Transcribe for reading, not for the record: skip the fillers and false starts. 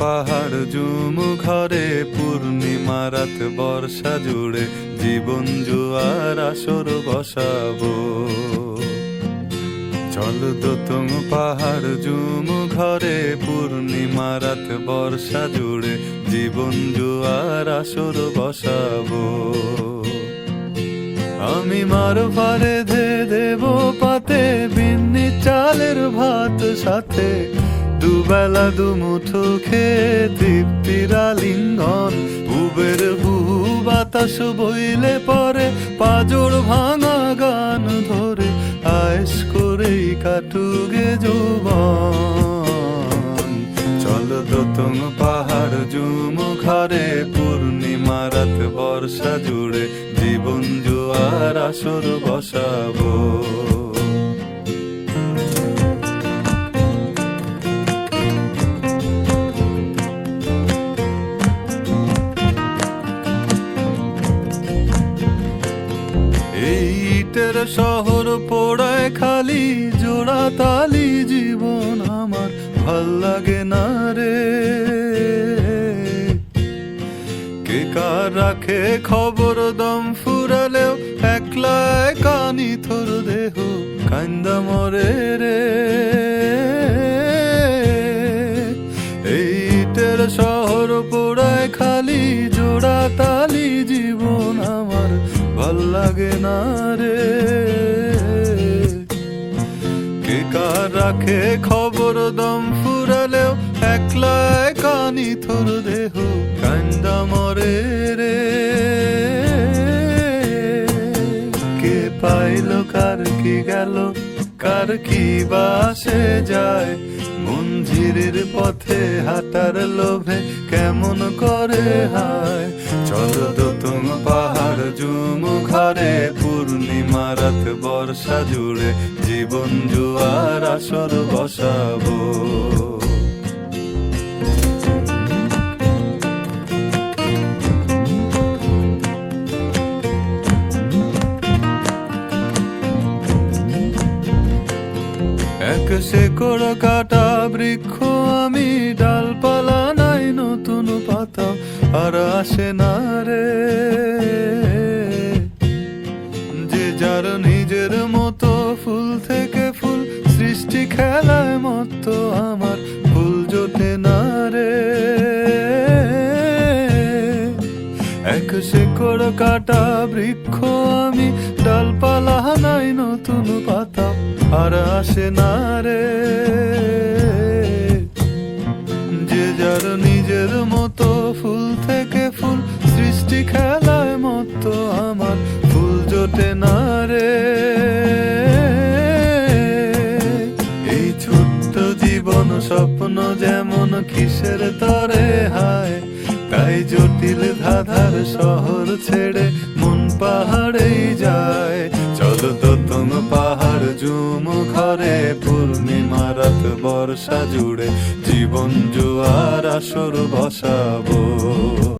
পাহাড় জুম ঘরে পূর্ণিমা রাত বর্ষা জুড়ে জীবন জুয়ার আসর বসাবো। চল দোতং পাহাড় জুম ঘরে পূর্ণিমা রাত বর্ষা জুড়ে জীবন জুয়ার আসর বসাবো। আমি মার পারে ধে দেব পাতে বিন্নি চালের ভাত সাথে দুবেলা দুমুঠো খেয়ে তৃপ্তির আলিঙ্গন। উবের হুহু বাতাস বইলে পরে পাজর ভাঙা গান ধরে আয়েশ করেই কাটুগে যৌবন। চল দোতং পাহাড় জুম ঘরে পূর্ণিমা রাত বর্ষা জুড়ে জীবন জুয়ার আসর বসাবো। ইটের শহর পোড়ায় খালি জোড়া তালি জীবন আমার ভাল লাগে না রে। কে কার রাখে খবর দম ফুরালেও একলা কানি থর দেহ কান্দা মরে রে। ইটের শহর পোড়ায় খালি জোড়া তালি জীবন আমার ভাল লাগে না রে। কে কার রাখে খবর দম ফুরালেও একলা কানি থর দেহ কান্দা মরে রে। কে পাইল কার কি গেল কার কি বাসে যায় মঞ্জিরের পথে হাঁটার লোভে কেমন করে হায়। চল দোতং পাহাড় জুম ঘরে পূর্ণিমা রাত বর্ষা জুড়ে জীবন জুয়ার আসর বসাবো। এক শেকড় কাটা বৃক্ষ আমি, ডালপালা নাই নতুন পাতা আর আসে না রে। যে যার নিজের মতো ফুল থেকে ফুল সৃষ্টি খেলায় মতো আমার ফুল জোটে না রে। এক শেকড় কাটা বৃক্ষ আমি, ডালপালা নাই নতুন পাতা আর আসে না রে। যে যার নিজের মতো ফুল থেকে ফুল সৃষ্টি খেলায় মতো আমার ফুল জোটে না রে। এই ছোট্ট জীবন স্বপ্ন যেমন কিসের তরে হায়, তাই জটিল ধাঁধার শহর ছেড়ে মন পাহাড়েই যায়। চল দোতং পাহাড় জুম ঘরে পূর্ণিমা রাত বর্ষা জুড়ে জীবন জুয়ার আসর বসাবো।